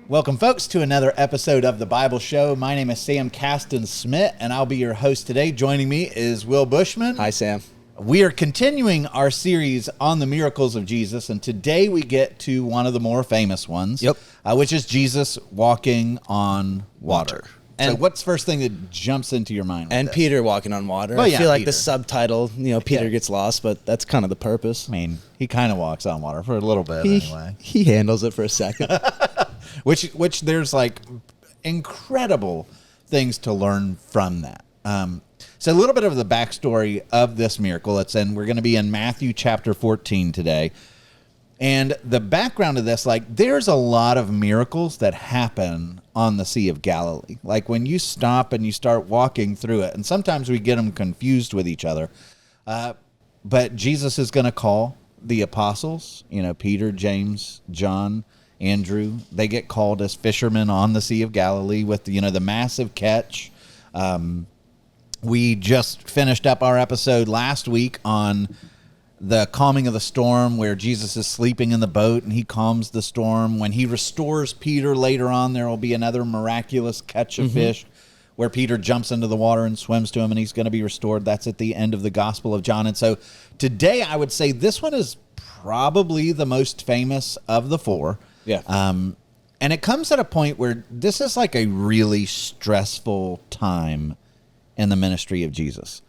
Welcome, folks, to another episode of The Bible Show. My name is Sam Caston Smith, and I'll be your host today. Joining me is Will Bushman. Hi, Sam. We are continuing our series on the miracles of Jesus, and today we get to one of the more famous ones, which is Jesus walking on water. And so what's the first thing that jumps into your mind? And Peter walking on water. Well, I feel like Peter. the subtitle, Peter gets lost, but that's kind of the purpose. I mean, he kind of walks on water for a little bit anyway. He handles it for a second. Which there's like incredible things to learn from that. So a little bit of the backstory of this miracle. We're going to be in Matthew chapter 14 today. And the background of this, there's a lot of miracles that happen on the Sea of Galilee. Like when you stop and you start walking through it, and sometimes we get them confused with each other. But Jesus is going to call the apostles, Peter, James, John, Andrew. They get called as fishermen on the Sea of Galilee with, the massive catch. We just finished up our episode last week on the calming of the storm, where Jesus is sleeping in the boat and he calms the storm. When he restores Peter later on, there will be another miraculous catch of fish where Peter jumps into the water and swims to him and he's going to be restored. That's at the end of the Gospel of John. And so today I would say this one is probably the most famous of the four. Yeah. And it comes at a point where this is like a really stressful time in the ministry of Jesus.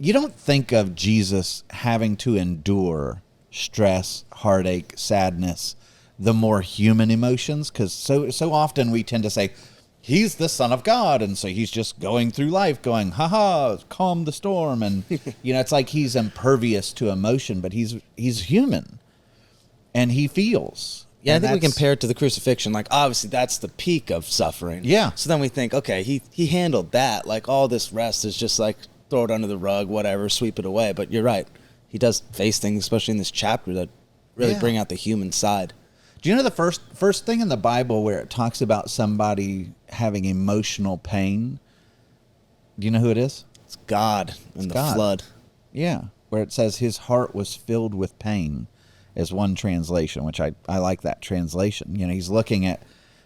You don't think of Jesus having to endure stress, heartache, sadness, the more human emotions, because so often we tend to say, he's the Son of God, and so he's just going through life going, ha-ha, calm the storm, and it's like he's impervious to emotion, but he's human, and he feels. Yeah, I think we compare it to the crucifixion. Obviously, that's the peak of suffering. Yeah. So then we think, okay, he handled that. All this rest is just throw it under the rug, whatever, sweep it away. But you're right. He does face things, especially in this chapter, that really bring out the human side. Do you know the first thing in the Bible where it talks about somebody having emotional pain? Do you know who it is? It's God and the flood. Yeah, where it says his heart was filled with pain is one translation, which I like that translation. He's looking at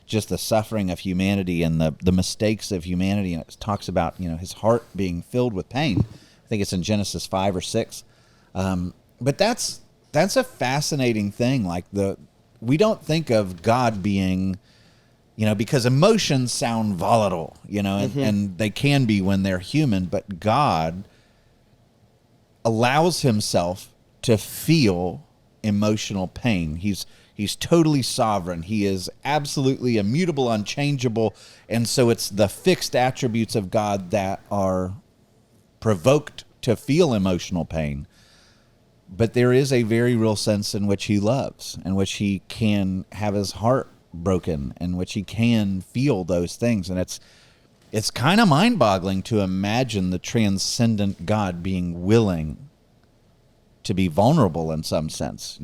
just the suffering of humanity and the mistakes of humanity, and it talks about his heart being filled with pain. I think it's in Genesis 5 or 6. But that's a fascinating thing. We don't think of God being, because emotions sound volatile, and they can be when they're human, but God allows himself to feel emotional pain. He's totally sovereign. He is absolutely immutable, unchangeable. And so it's the fixed attributes of God that are provoked to feel emotional pain. But there is a very real sense in which he loves, in which he can have his heart broken, in which he can feel those things. And it's kind of mind-boggling to imagine the transcendent God being willing to be vulnerable in some sense,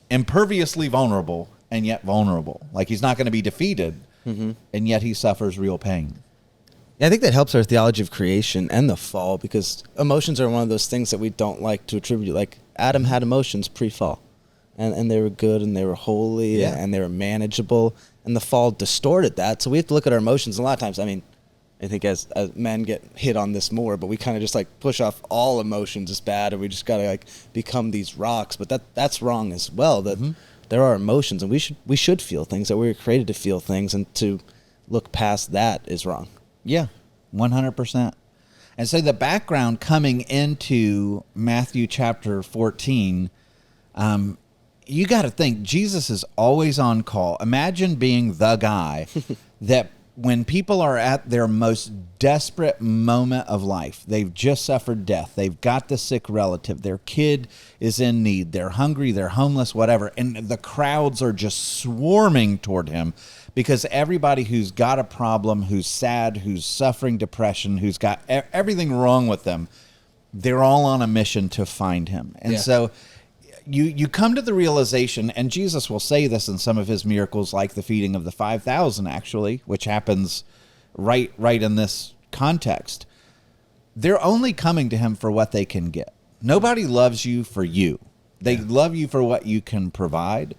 imperviously vulnerable and yet vulnerable. He's not going to be defeated, and yet he suffers real pain. Yeah, I think that helps our theology of creation and the fall, because emotions are one of those things that we don't like to attribute. Adam had emotions pre-fall, and they were good and they were holy and they were manageable, and the fall distorted that. So we have to look at our emotions. And a lot of times, I think as men get hit on this more, but we kind of just push off all emotions as bad, and we just got to become these rocks. But that's wrong as well. That there are emotions, and we should feel things, that we were created to feel things, and to look past that is wrong. Yeah, 100%. And so the background coming into Matthew chapter 14, you got to think Jesus is always on call. Imagine being the guy that when people are at their most desperate moment of life, they've just suffered death, they've got the sick relative, their kid is in need, they're hungry, they're homeless, whatever, and the crowds are just swarming toward him because everybody who's got a problem, who's sad, who's suffering depression, who's got everything wrong with them, they're all on a mission to find him. And so you come to the realization, and Jesus will say this in some of his miracles, like the feeding of the 5,000, actually, which happens right in this context. They're only coming to him for what they can get. Nobody loves you for you. They love you for what you can provide.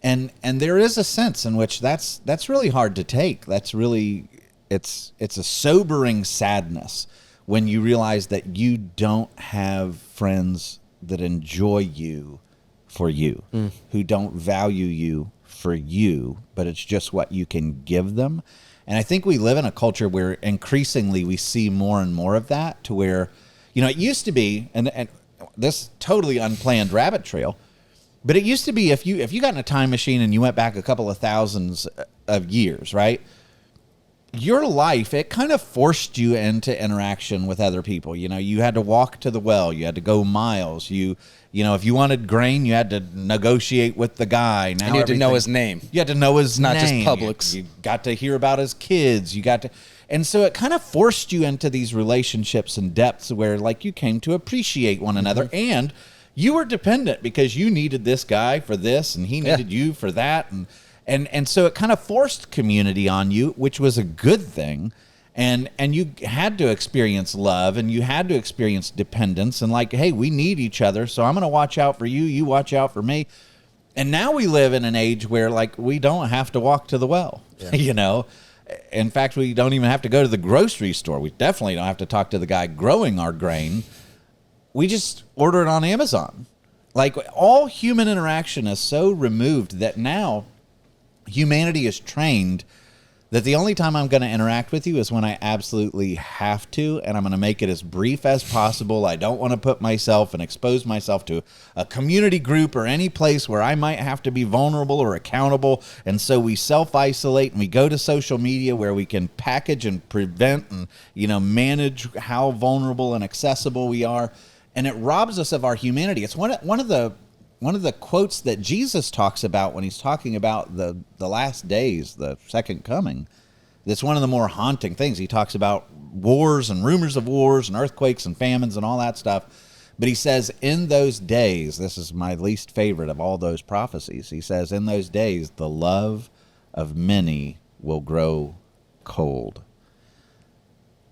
And there is a sense in which that's really hard to take. That's really it's a sobering sadness when you realize that you don't have friends that enjoy you for you, who don't value you for you, but it's just what you can give them. And I think we live in a culture where increasingly we see more and more of that, to where, it used to be, and this totally unplanned rabbit trail, but it used to be if you got in a time machine and you went back a couple of thousands of years, right? Your life, it kind of forced you into interaction with other people. You had to walk to the well. You had to go miles. If you wanted grain, you had to negotiate with the guy. Now and you had to know his name. You had to know his name. Not just Publix. You got to hear about his kids. And so it kind of forced you into these relationships and depths where, like, you came to appreciate one another, and you were dependent because you needed this guy for this and he needed you for that. And so it kind of forced community on you, which was a good thing. And you had to experience love, and you had to experience dependence, and like, hey, we need each other. So I'm going to watch out for you. You watch out for me. And now we live in an age where, like, we don't have to walk to the well, In fact, we don't even have to go to the grocery store. We definitely don't have to talk to the guy growing our grain. We just order it on Amazon. Like, all human interaction is so removed that now humanity is trained that the only time I'm going to interact with you is when I absolutely have to, and I'm going to make it as brief as possible. I don't want to put myself and expose myself to a community group or any place where I might have to be vulnerable or accountable. And so we self-isolate, and we go to social media where we can package and prevent and, manage how vulnerable and accessible we are. And it robs us of our humanity. It's one of the quotes that Jesus talks about when he's talking about the last days, the second coming. That's one of the more haunting things. He talks about wars and rumors of wars and earthquakes and famines and all that stuff. But he says, in those days, this is my least favorite of all those prophecies. He says, in those days, the love of many will grow cold.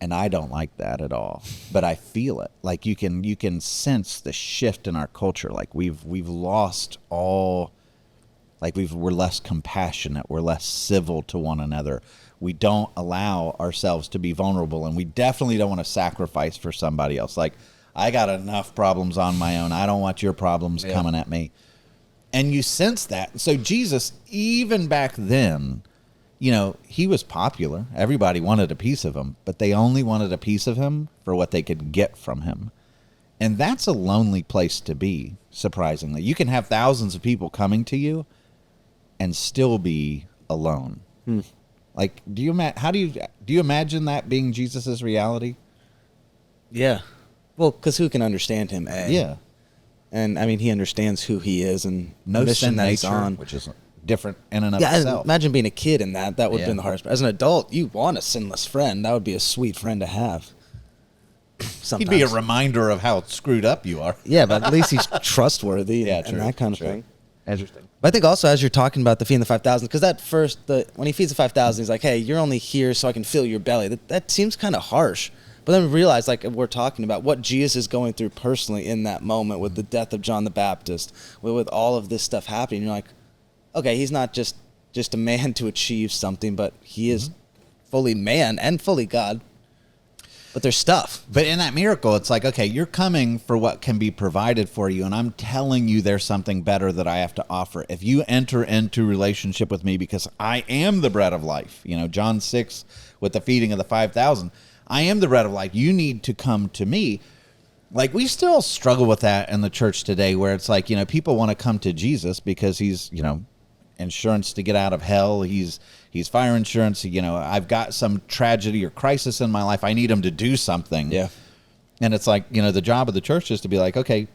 And I don't like that at all, but I feel it. Like, you can sense the shift in our culture. Like, we've lost all, like, we're less compassionate. We're less civil to one another. We don't allow ourselves to be vulnerable, and we definitely don't want to sacrifice for somebody else. Like, I got enough problems on my own. I don't want your problems coming at me. And you sense that. So Jesus, even back then, he was popular. Everybody wanted a piece of him, but they only wanted a piece of him for what they could get from him. And that's a lonely place to be, surprisingly. You can have thousands of people coming to you and still be alone. Like, do you imagine that being Jesus's reality? Yeah. Well, because who can understand him, A? Yeah. And, I mean, he understands who he is and no the mission that he's nature, on. which is different in and of Yeah, itself. imagine being a kid in that. That would have been the hardest. As an adult, you want a sinless friend. That would be a sweet friend to have. He'd be a reminder of how screwed up you are. Yeah, but at least he's trustworthy and that kind of thing. Interesting. But I think also, as you're talking about the feeding the 5,000, because when he feeds the 5,000, he's like, hey, you're only here so I can fill your belly. That seems kind of harsh. But then we realize, like, we're talking about what Jesus is going through personally in that moment with the death of John the Baptist, with all of this stuff happening. You're like, okay, he's not just a man to achieve something, but he is fully man and fully God. But there's stuff. But in that miracle, it's like, okay, you're coming for what can be provided for you, and I'm telling you there's something better that I have to offer. If you enter into relationship with me, because I am the bread of life, John 6 with the feeding of the 5,000, I am the bread of life. You need to come to me. Like, we still struggle with that in the church today, where it's like, people want to come to Jesus because he's, insurance to get out of hell. He's fire insurance. I've got some tragedy or crisis in my life. I need him to do something. Yeah. And it's like, the job of the church is to be like, okay,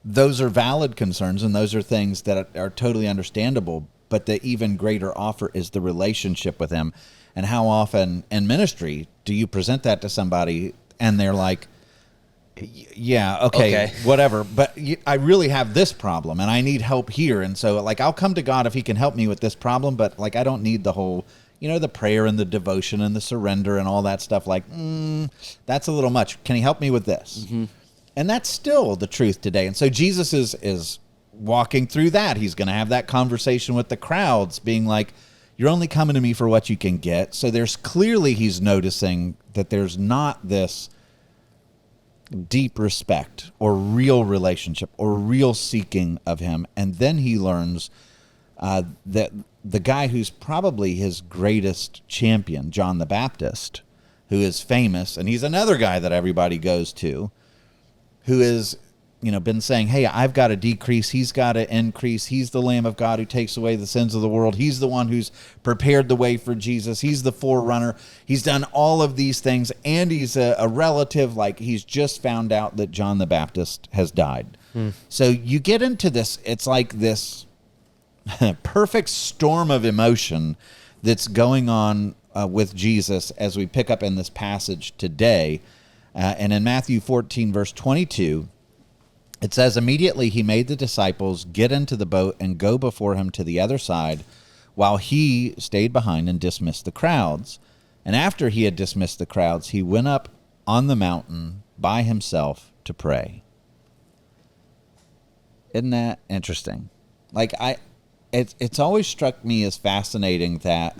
those are valid concerns, and those are things that are totally understandable. But the even greater offer is the relationship with him. And how often in ministry do you present that to somebody and they're like, yeah, okay, whatever, but I really have this problem and I need help here. And so, like, I'll come to God if he can help me with this problem, but, like, I don't need the whole, the prayer and the devotion and the surrender and all that stuff. Like, that's a little much. Can he help me with this? Mm-hmm. And that's still the truth today. And so Jesus is walking through that. He's going to have that conversation with the crowds, being like, you're only coming to me for what you can get. So there's clearly, he's noticing that there's not this deep respect or real relationship or real seeking of him. And then he learns that the guy who's probably his greatest champion, John the Baptist, who is famous, and he's another guy that everybody goes to, who is, been saying, hey, I've got to decrease, he's got to increase. He's the Lamb of God who takes away the sins of the world. He's the one who's prepared the way for Jesus. He's the forerunner. He's done all of these things, and he's a relative. Like, he's just found out that John the Baptist has died. So you get into this, it's like this perfect storm of emotion that's going on with Jesus as we pick up in this passage today. And in Matthew 14, verse 22, it says, immediately he made the disciples get into the boat and go before him to the other side, while he stayed behind and dismissed the crowds. And after he had dismissed the crowds, he went up on the mountain by himself to pray. Isn't that interesting? Like, it's always struck me as fascinating that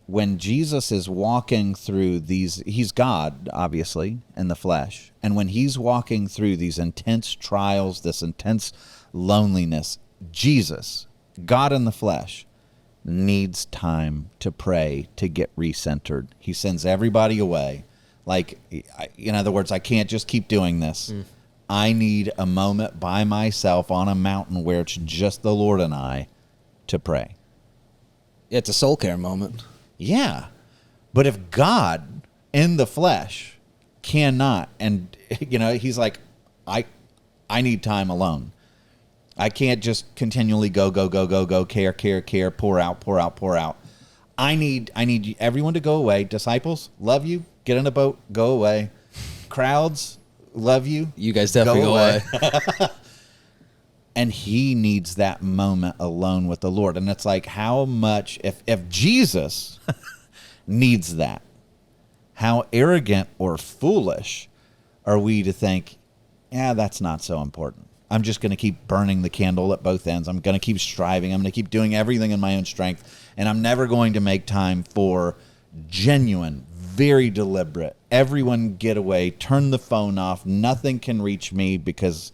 when Jesus is walking through these, he's God, obviously, in the flesh. And when he's walking through these intense trials, this intense loneliness, Jesus, God in the flesh, needs time to pray, to get recentered. He sends everybody away. Like, in other words, I can't just keep doing this. I need a moment by myself on a mountain where it's just the Lord and I to pray. Yeah, it's a soul care moment. Yeah. But if God in the flesh cannot, and he's like, I need time alone. I can't just continually go, care, pour out. I need everyone to go away. Disciples, love you. Get in a boat, go away. Crowds, love you. You guys definitely go away. And he needs that moment alone with the Lord. And it's like, how much, if Jesus needs that, how arrogant or foolish are we to think, yeah, that's not so important. I'm just going to keep burning the candle at both ends. I'm going to keep striving. I'm going to keep doing everything in my own strength. And I'm never going to make time for genuine, very deliberate, everyone get away, turn the phone off. Nothing can reach me because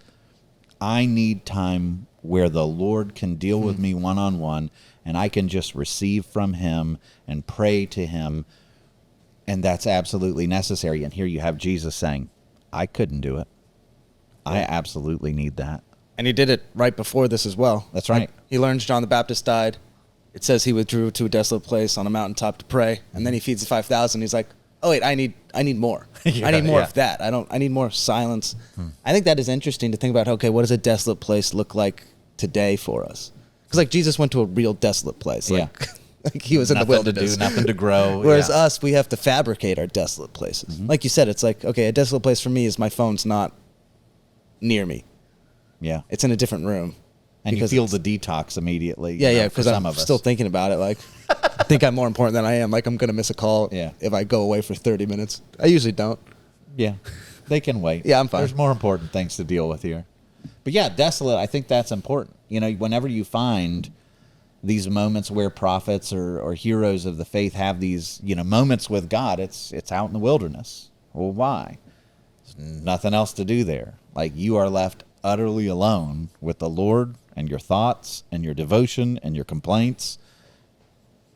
I need time where the Lord can deal with me one-on-one, and I can just receive from him and pray to him, and that's absolutely necessary. And here you have Jesus saying, I couldn't do it. I absolutely need that. And he did it right before this as well. That's right. Like, he learns John the Baptist died. It says he withdrew to a desolate place on a mountaintop to pray, and then he feeds the 5,000. He's like, oh wait, I need more. I need more of that. I need more silence. I think that is interesting to think about. Okay, what does a desolate place look like today for us? Because like Jesus went to a real desolate place. Like, like he was in the wilderness. Nothing to grow. Whereas us, we have to fabricate our desolate places. Like you said, it's like, okay, a desolate place for me is my phone's not near me. Yeah. It's in a different room. And you feel the detox immediately. Yeah, because I'm still thinking about it. Like, I think I'm more important than I am. Like, I'm going to miss a call if I go away for 30 minutes. I usually don't. Yeah, they can wait. Yeah, I'm fine. There's more important things to deal with here. But yeah, desolate, I think that's important. Whenever you find these moments where prophets or heroes of the faith have these, moments with God, it's out in the wilderness. Well, why? There's nothing else to do there. Like, you are left utterly alone with the Lord and your thoughts and your devotion and your complaints.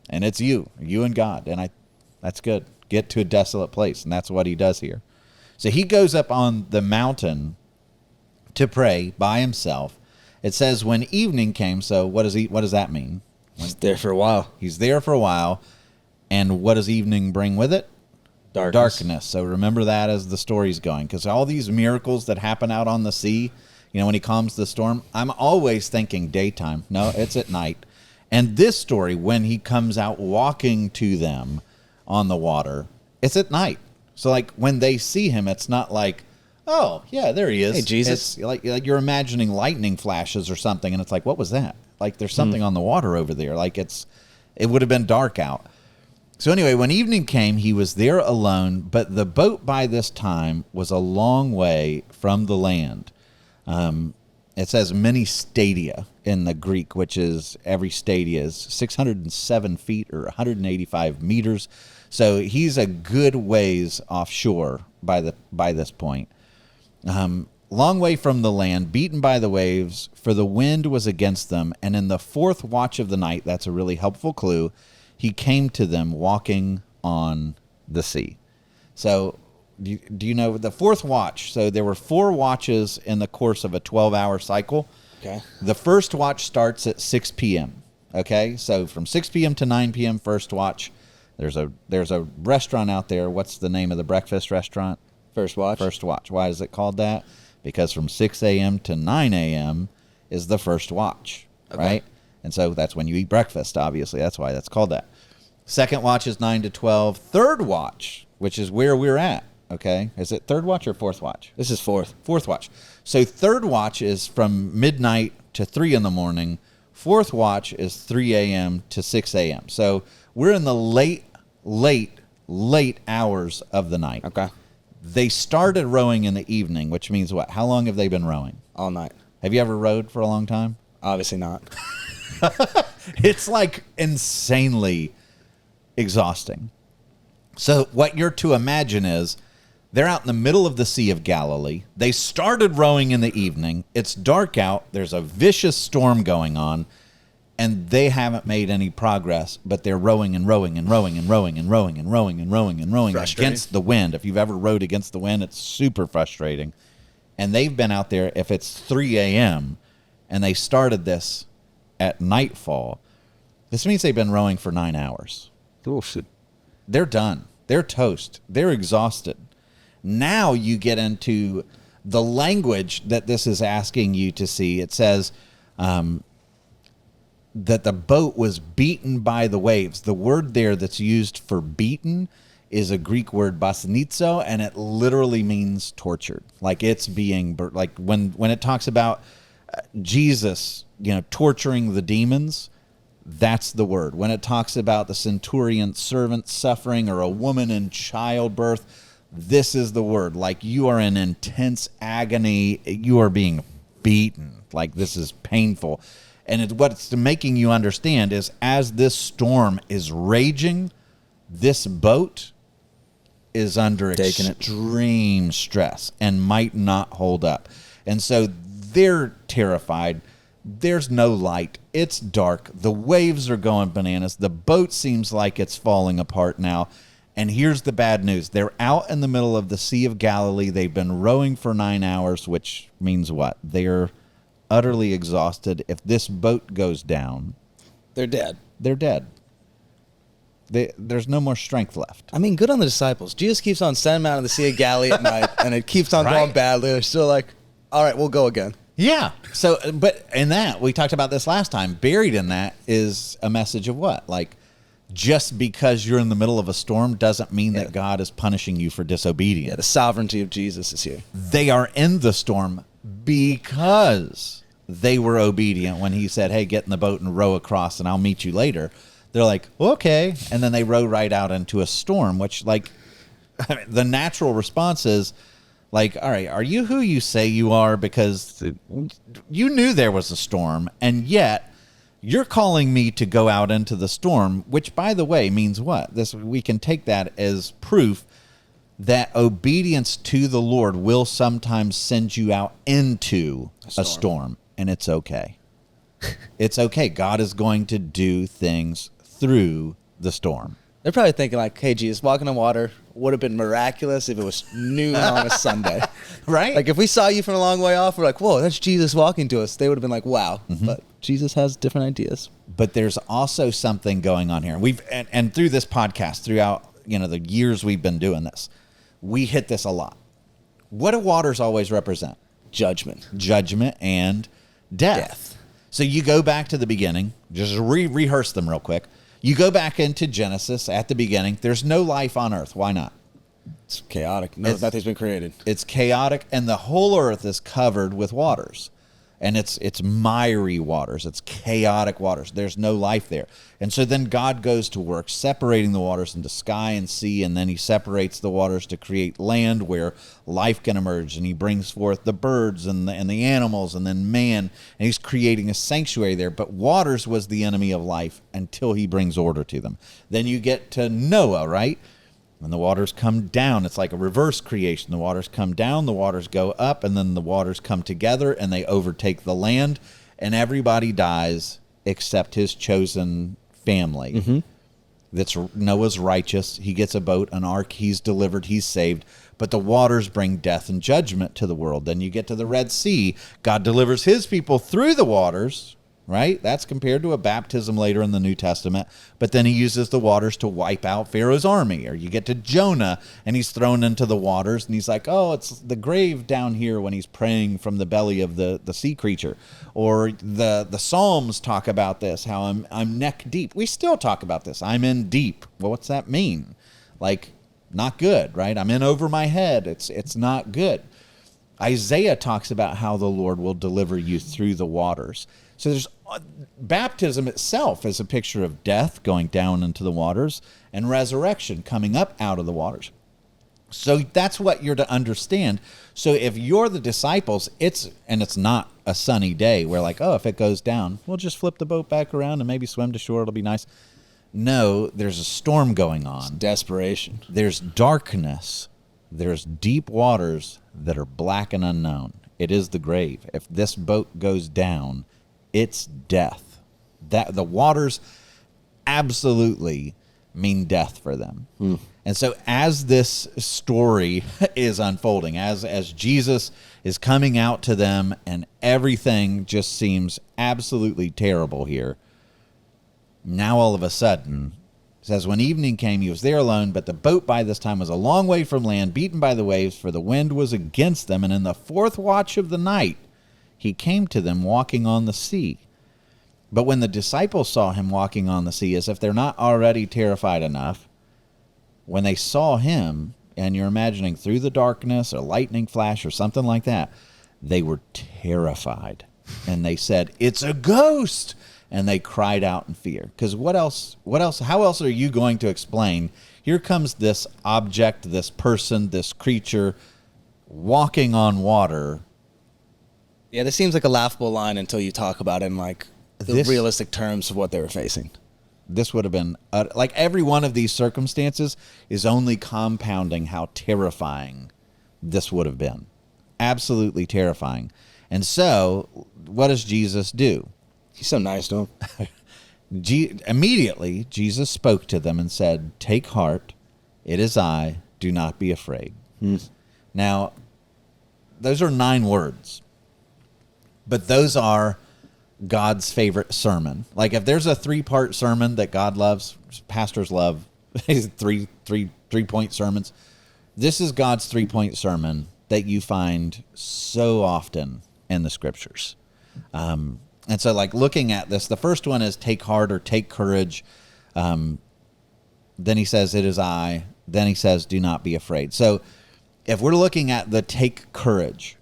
And it's you and God. And that's good. Get to a desolate place. And that's what he does here. So he goes up on the mountain to pray by himself. It says when evening came, so what does that mean? He's there for a while. He's there for a while. And what does evening bring with it? Darkness. So remember that as the story's going. Because all these miracles that happen out on the sea, when he calms the storm, I'm always thinking daytime. No, it's at night. And this story, when he comes out walking to them on the water, it's at night. So like when they see him, it's not like, oh, yeah, there he is. Hey, Jesus. It's like you're imagining lightning flashes or something, and it's like, what was that? Like there's something on the water over there. Like it would have been dark out. So anyway, when evening came, he was there alone, but the boat by this time was a long way from the land. And It says many stadia in the Greek, which is every stadia is 607 feet or 185 meters. So he's a good ways offshore by this point. Long way from the land, beaten by the waves, for the wind was against them. And in the fourth watch of the night, that's a really helpful clue, he came to them walking on the sea. So do you know the fourth watch? So there were 4 watches in the course of a 12-hour cycle. Okay. The first watch starts at 6 p.m. Okay, so from 6 p.m. to 9 p.m. first watch. There's a restaurant out there. What's the name of the breakfast restaurant? First watch. First watch. Why is it called that? Because from 6 a.m. to 9 a.m. is the first watch, right? And so that's when you eat breakfast, obviously. That's why that's called that. Second watch is 9 to 12. Third watch, which is where we're at, okay? Is it third watch or fourth watch? This is fourth. Fourth watch. So third watch is from midnight to 3 in the morning. Fourth watch is 3 a.m. to 6 a.m. So we're in the late hours of the night. Okay. They started rowing in the evening, which means what? How long have they been rowing? All night. Have you ever rowed for a long time? Obviously not. It's like insanely exhausting. So what you're to imagine is they're out in the middle of the Sea of Galilee. They started rowing in the evening. It's dark out. There's a vicious storm going on. And they haven't made any progress, but they're rowing and rowing and rowing and rowing and rowing and rowing and rowing and rowing against the wind. If you've ever rowed against the wind, it's super frustrating. And they've been out there, if it's 3 a.m., and they started this at nightfall, this means they've been rowing for 9 hours. Oh, shit. They're done. They're toast. They're exhausted. Now you get into the language that this is asking you to see. It says, that the boat was beaten by the waves. The word there that's used for beaten is a Greek word basanizo, and it literally means tortured. Like it's being, like when it talks about Jesus, torturing the demons, that's the word. When it talks about the centurion's servant suffering or a woman in childbirth, this is the word. Like you are in intense agony. You are being beaten. Like this is painful. And what it's making you understand is as this storm is raging, this boat is under extreme stress and might not hold up. And so they're terrified. There's no light. It's dark. The waves are going bananas. The boat seems like it's falling apart now. And here's the bad news. They're out in the middle of the Sea of Galilee. They've been rowing for 9 hours, which means what? They're utterly exhausted. If this boat goes down, they're dead. They're dead. There's no more strength left. I mean, good on the disciples. Jesus keeps on sending them out of the Sea of Galilee at night, and it keeps on going badly. They're still like, all right, we'll go again. Yeah. So, but in that, we talked about this last time, buried in that is a message of what? Like, just because you're in the middle of a storm doesn't mean that God is punishing you for disobedience. Yeah, the sovereignty of Jesus is here. They are in the storm because they were obedient when he said, hey, get in the boat and row across and I'll meet you later. They're like, okay. And then they row right out into a storm, which the natural response is like, all right, are you who you say you are? Because you knew there was a storm and yet you're calling me to go out into the storm, which by the way means what? We can take that as proof that obedience to the Lord will sometimes send you out into a storm, and it's okay. It's okay. God is going to do things through the storm. They're probably thinking like, hey, Jesus, walking on water would have been miraculous if it was noon on a Sunday. Right? Like if we saw you from a long way off, we're like, whoa, that's Jesus walking to us. They would have been like, wow. Mm-hmm. But Jesus has different ideas. But there's also something going on here. And through this podcast, throughout the years we've been doing this, we hit this a lot. What do waters always represent? Judgment and death. So you go back to the beginning, just rehearse them real quick. You go back into Genesis at the beginning. There's no life on earth. Why not? It's chaotic. Nothing's been created. It's chaotic, and the whole earth is covered with waters. And it's miry waters. It's chaotic waters. There's no life there. And so then God goes to work separating the waters into sky and sea, and then he separates the waters to create land where life can emerge, and he brings forth the birds and the animals and then man, and he's creating a sanctuary there. But waters was the enemy of life until he brings order to them. Then you get to Noah, right? When the waters come down, it's like a reverse creation. The waters come down, the waters go up, and then the waters come together and they overtake the land, and everybody dies except his chosen family. Mm-hmm. That's Noah's righteous. He gets a boat, an ark, he's delivered, he's saved. But the waters bring death and judgment to the world. Then you get to the Red Sea. God delivers his people through the waters, right? That's compared to a baptism later in the New Testament. But then he uses the waters to wipe out Pharaoh's army. Or you get to Jonah, and he's thrown into the waters, and he's like, oh, it's the grave down here when he's praying from the belly of the sea creature. Or the Psalms talk about this, how I'm neck deep. We still talk about this. I'm in deep. Well, what's that mean? Like, not good, right? I'm in over my head. It's not good. Isaiah talks about how the Lord will deliver you through the waters. So there's baptism itself is a picture of death going down into the waters and resurrection coming up out of the waters. So that's what you're to understand. So if you're the disciples, it's not a sunny day where like, oh, if it goes down, we'll just flip the boat back around and maybe swim to shore. It'll be nice. No, there's a storm going on. It's desperation. There's darkness. There's deep waters that are black and unknown. It is the grave. If this boat goes down, it's death. That the waters absolutely mean death for them. And so as this story is unfolding, as Jesus is coming out to them and everything just seems absolutely terrible here, now all of a sudden, it says, when evening came, he was there alone, but the boat by this time was a long way from land, beaten by the waves, for the wind was against them. And in the fourth watch of the night, he came to them walking on the sea. But when the disciples saw him walking on the sea, as if they're not already terrified enough, when they saw him, and you're imagining through the darkness, a lightning flash or something like that, they were terrified. And they said, it's a ghost! And they cried out in fear. Because how else are you going to explain? Here comes this object, this person, this creature walking on water. Yeah, this seems like a laughable line until you talk about it in like the realistic terms of what they were facing. This would have been, like every one of these circumstances is only compounding how terrifying this would have been. Absolutely terrifying. And so, what does Jesus do? He's so nice to him. Immediately, Jesus spoke to them and said, take heart, it is I, do not be afraid. Now, those are 9 words, but those are God's favorite sermon. Like if there's a 3-part sermon that God loves, pastors love, three-point sermons. This is God's 3-point sermon that you find so often in the scriptures. And so like looking at this, the first one is take heart or take courage. Then he says, it is I. Then he says, do not be afraid. So if we're looking at the take courage,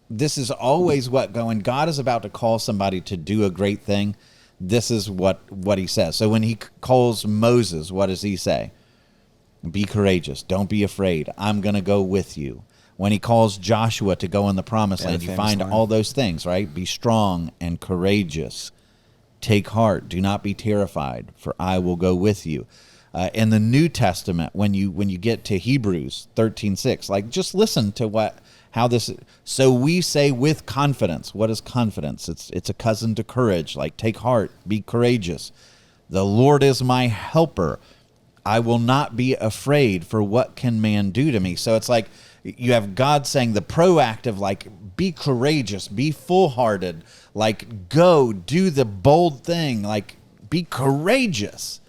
this is always when God is about to call somebody to do a great thing, this is what he says. So when he calls Moses, what does he say? Be courageous. Don't be afraid. I'm going to go with you. When he calls Joshua to go in the promised land, you find all those things, right? Be strong and courageous. Take heart. Do not be terrified, for I will go with you. In the New Testament, when you get to Hebrews 13:6, like just listen to how this. So we say with confidence. What is confidence? It's a cousin to courage. Like take heart, be courageous. The Lord is my helper. I will not be afraid. For what can man do to me? So it's like you have God saying the proactive, like be courageous, be full-hearted, like go do the bold thing, like be courageous.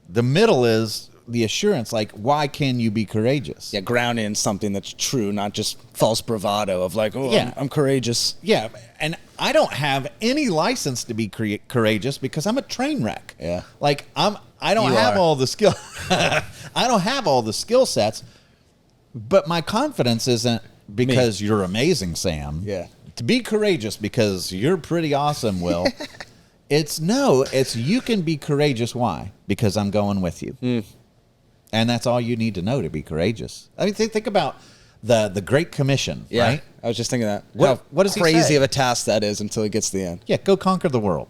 The middle is the assurance, like why can you be courageous? Yeah, grounded in something that's true, not just false bravado of like, oh, yeah. I'm courageous. Yeah, and I don't have any license to be courageous because I'm a train wreck. Yeah, like I don't have all the skill. I don't have all the skill sets. But my confidence isn't because you're amazing, Sam. Yeah. to be courageous because you're pretty awesome, Will. It's you can be courageous. Why? Because I'm going with you. And that's all you need to know to be courageous. I mean, think about the Great Commission, right? I was just thinking that. What does he say? Crazy of a task that is until it gets to the end. Yeah, go conquer the world.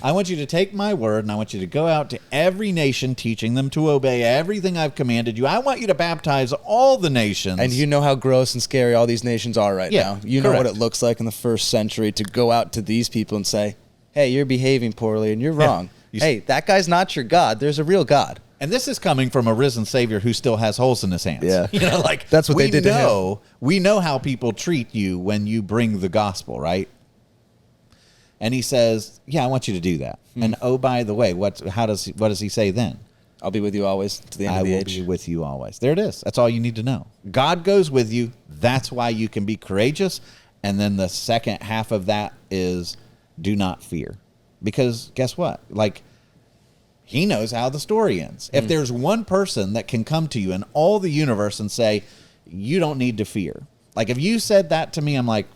I want you to take my word, and I want you to go out to every nation, teaching them to obey everything I've commanded you. I want you to baptize all the nations. And you know how gross and scary all these nations are right now. You know what it looks like in the first century to go out to these people and say, hey, you're behaving poorly and you're wrong. Hey, that guy's not your God. There's a real God. And this is coming from a risen Savior who still has holes in his hands. Yeah. That's what they did to him. We know how people treat you when you bring the gospel, right? And he says, yeah, I want you to do that. And oh, by the way, what does he say then? I'll be with you always to the end of the age. I will be with you always. There it is. That's all you need to know. God goes with you. That's why you can be courageous. And then the second half of that is do not fear. Because guess what? He knows how the story ends. If there's one person that can come to you in all the universe and say, you don't need to fear. If you said that to me, I'm like,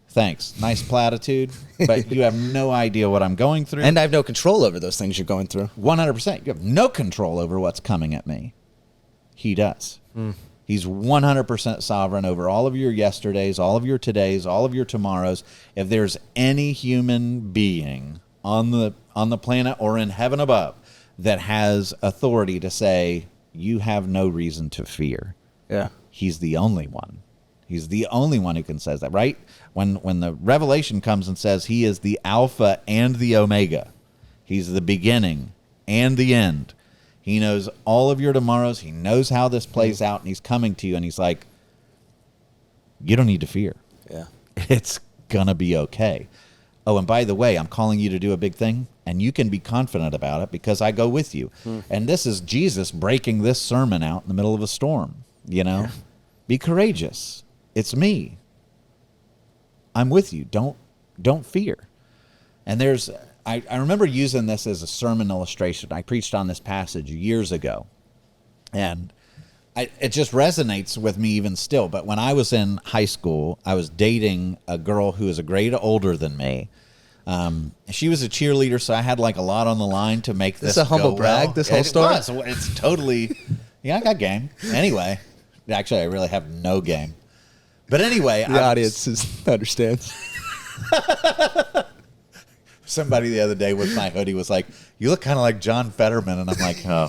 thanks. Nice platitude, but you have no idea what I'm going through. And I have no control over those things you're going through. 100%. You have no control over what's coming at me. He does. He's 100% sovereign over all of your yesterdays, all of your todays, all of your tomorrows. If there's any human being on the planet or in heaven above that has authority to say, you have no reason to fear. Yeah. He's the only one. He's the only one who can say that, right? When the revelation comes and says he is the Alpha and the Omega, he's the beginning and the end. He knows all of your tomorrows. He knows how this plays out, and he's coming to you, and he's like, you don't need to fear. Yeah. It's going to be okay. Oh, and by the way, I'm calling you to do a big thing, and you can be confident about it because I go with you. And this is Jesus breaking this sermon out in the middle of a storm, Yeah. Be courageous. It's me. I'm with you. Don't fear. And I remember using this as a sermon illustration. I preached on this passage years ago, and it just resonates with me even still. But when I was in high school, I was dating a girl who was a grade older than me. She was a cheerleader, so I had a lot on the line to make this a humble go brag, well. this whole story? It's totally, I got game. Anyway, actually, I really have no game. But anyway, the audience understands. Somebody the other day with my hoodie was like, you look kind of like John Fetterman. And I'm like, oh,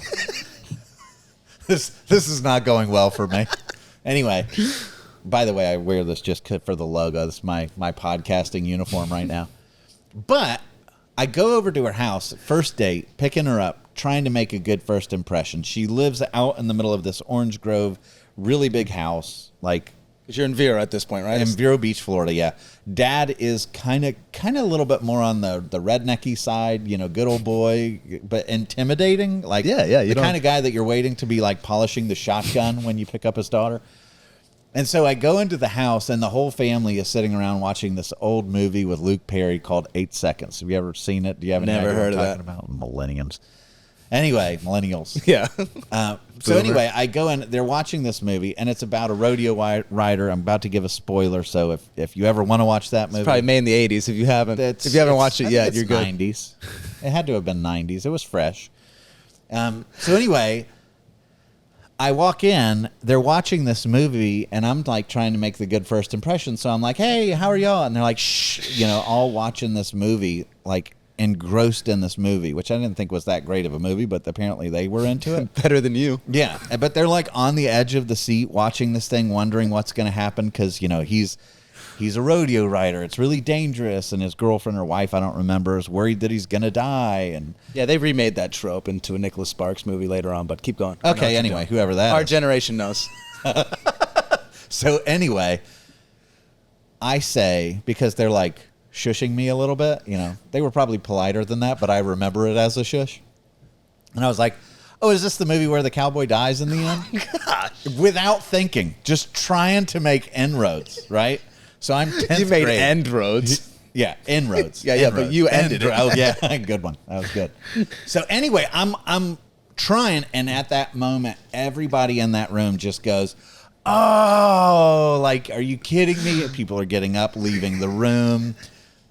this is not going well for me. Anyway, by the way, I wear this just for the logo. This is my podcasting uniform right now. But I go over to her house, first date, picking her up, trying to make a good first impression. She lives out in the middle of this Orange Grove, really big house, Because you're in Vero at this point, right? In Vero Beach, Florida, yeah. Dad is kind of a little bit more on the rednecky side, good old boy, but intimidating. The kind of guy that you're waiting to be polishing the shotgun when you pick up his daughter. And so I go into the house, and the whole family is sitting around watching this old movie with Luke Perry called 8 Seconds. Have you ever seen it? Do you have any Never idea heard what of I'm talking about? Millennials. Anyway, millennials. Yeah. So anyway, I go in. They're watching this movie, and it's about a rodeo rider. I'm about to give a spoiler, so if you ever want to watch that movie, it's probably made in the 80s. If you haven't watched it yet, you're good. 90s. It had to have been 90s. It was fresh. So anyway, I walk in. They're watching this movie, and I'm trying to make the good first impression. So I'm like, "Hey, how are y'all?" And they're like, "Shh," all watching this movie, engrossed in this movie, which I didn't think was that great of a movie, but apparently they were into it. Better than you. Yeah, but they're on the edge of the seat watching this thing, wondering what's going to happen because, he's a rodeo rider. It's really dangerous, and his girlfriend or wife, I don't remember, is worried that he's going to die. And yeah, they remade that trope into a Nicholas Sparks movie later on, but keep going. Okay, anyway, whoever that Our is. generation knows. So anyway, I say, because they're shushing me a little bit, they were probably politer than that, but I remember it as a shush. And I was like, oh, is this the movie where the cowboy dies in the end? Gosh. Without thinking, just trying to make inroads, right? So I'm 10th You made grade. end roads. Yeah, inroads. Yeah, Inroads. but you ended it. Oh, yeah, good one. That was good. So anyway, I'm trying, and at that moment, everybody in that room just goes, Oh, like, are you kidding me? People are getting up, leaving the room,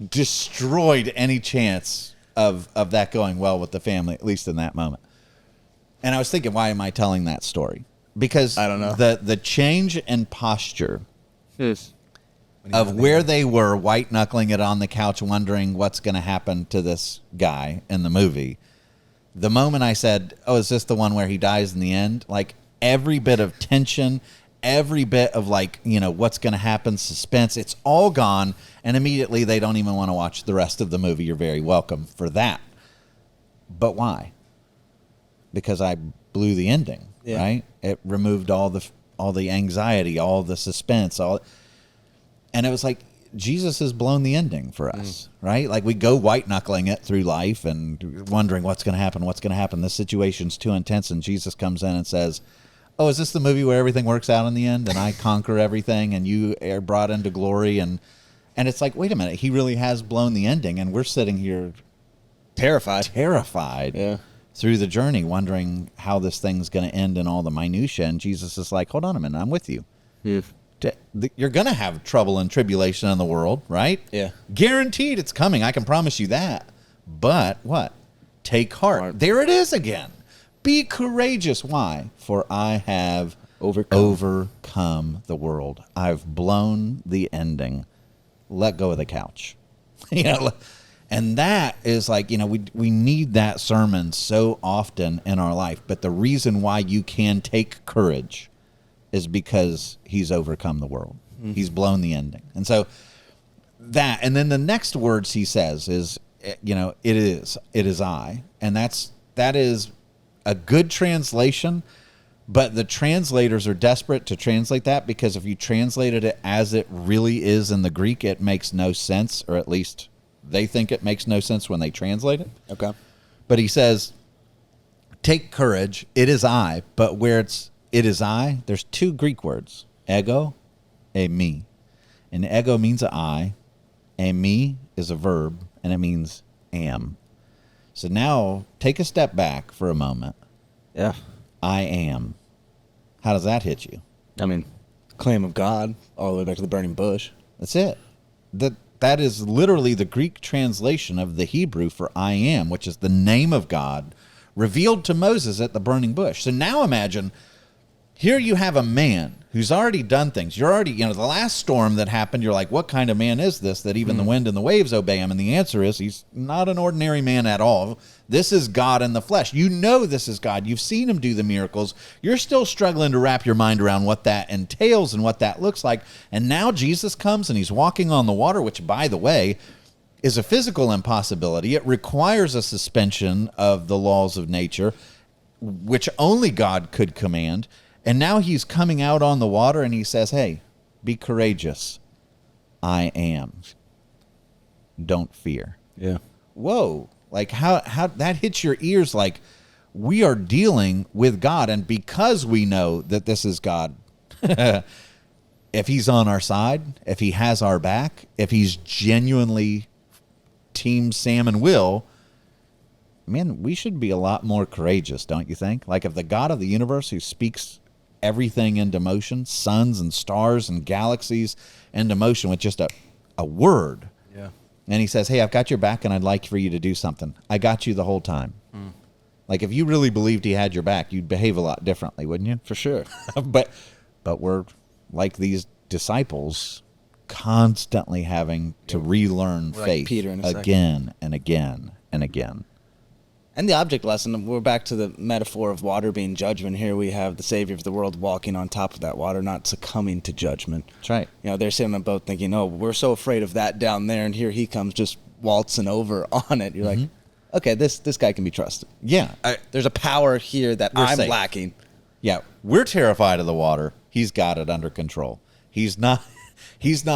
destroyed any chance of that going well with the family, at least in that moment. And I was thinking, why am I telling that story? Because I don't know. The change in posture of where they were white knuckling it on the couch, wondering what's going to happen to this guy in the movie. The moment I said, "Oh, is this the one where he dies in the end?" Like every bit of tension, every bit of like, what's going to happen, suspense, it's all gone. And immediately they don't even want to watch the rest of the movie. You're very welcome for that. But why? Because I blew the ending, right? It removed all the anxiety, all the suspense, and it was like Jesus has blown the ending for us, right? Like we go white knuckling it through life and wondering what's going to happen. This situation's too intense, and Jesus comes in and says, "Oh, is this the movie where everything works out in the end, and I conquer everything, and you are brought into glory?" And it's like, wait a minute, he really has blown the ending, and we're sitting here terrified. Yeah. Through the journey, wondering how this thing's going to end and all the minutia. And Jesus is like, hold on a minute, I'm with you. Yeah. You're going to have trouble and tribulation in the world, right? Yeah. Guaranteed it's coming. I can promise you that. But what? Take heart. There it is again. Be courageous. Why? For I have overcome the world. I've blown the ending. Let go of the couch. And that is like, we need that sermon so often in our life. But the reason why you can take courage is because he's overcome the world. Mm-hmm. He's blown the ending. And so that, and then the next words he says is, it is I. And that is a good translation, but the translators are desperate to translate that, because if you translated it as it really is in the Greek, it makes no sense, or at least they think it makes no sense when they translate it. Okay. But he says, take courage, it is I. But where it is I, there's two Greek words, ego, eimi. And ego means I, eimi is a verb, and it means am. So now take a step back for a moment. Yeah. I am. How does that hit you? I mean, claim of God, all the way back to the burning bush. That's it. That is literally the Greek translation of the Hebrew for I am, which is the name of God revealed to Moses at the burning bush. So now imagine, here you have a man who's already done things. You're already, the last storm that happened, you're like, what kind of man is this that even the wind and the waves obey him? And the answer is, he's not an ordinary man at all. This is God in the flesh. You know this is God. You've seen him do the miracles. You're still struggling to wrap your mind around what that entails and what that looks like. And now Jesus comes and he's walking on the water, which, by the way, is a physical impossibility. It requires a suspension of the laws of nature, which only God could command. And now he's coming out on the water and he says, hey, be courageous. I am. Don't fear. Yeah. Whoa. Like how that hits your ears, like we are dealing with God. And because we know that this is God, if he's on our side, if he has our back, if he's genuinely Team Sam and Will, man, we should be a lot more courageous, don't you think? Like if the God of the universe who speaks everything into motion, suns and stars and galaxies into motion with just a word. Yeah. And he says, hey, I've got your back and I'd like for you to do something. I got you the whole time. Like if you really believed he had your back, you'd behave a lot differently, wouldn't you? For sure. But we're like these disciples, constantly having to relearn faith Peter in a again and again and again. And the object lesson, we're back to the metaphor of water being judgment. Here we have the Savior of the world walking on top of that water, not succumbing to judgment. That's right. They're sitting on a boat thinking, oh, we're so afraid of that down there, and here he comes just waltzing over on it. You're like, okay, this guy can be trusted. Yeah. There's a power here that We're I'm safe. lacking. Yeah, we're terrified of the water. He's got it under control. He's not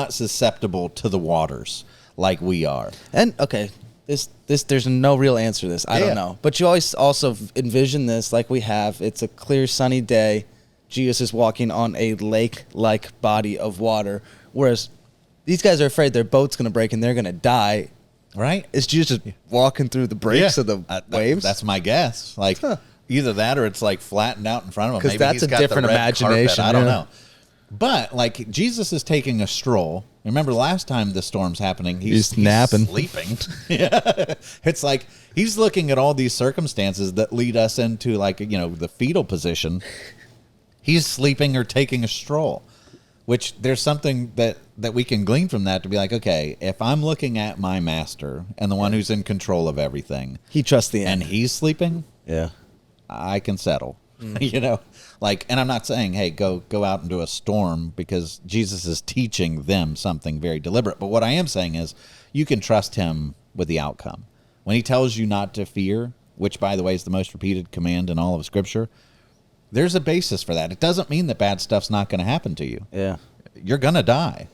susceptible to the waters like we are. And okay, this there's no real answer to this. I don't know. But you always also envision this like we have. It's a clear sunny day. Jesus is walking on a lake-like body of water, whereas these guys are afraid their boat's going to break and they're going to die. Right? Is Jesus just walking through the breaks of the waves? That's my guess. Like either that or it's like flattened out in front of him. 'Cause Maybe that's he's a got different the red imagination, carpet. I don't yeah. know. But like Jesus is taking a stroll. Remember last time the storm's happening, he's napping, sleeping. Yeah, it's like he's looking at all these circumstances that lead us into like the fetal position. He's sleeping or taking a stroll, which there's something that we can glean from that to be like, okay, if I'm looking at my master and the one who's in control of everything, he trusts the end, and he's sleeping, yeah, I can settle. Like, and I'm not saying, hey, go out into a storm, because Jesus is teaching them something very deliberate. But what I am saying is you can trust him with the outcome. When he tells you not to fear, which, by the way, is the most repeated command in all of Scripture, there's a basis for that. It doesn't mean that bad stuff's not going to happen to you. Yeah. You're going to die.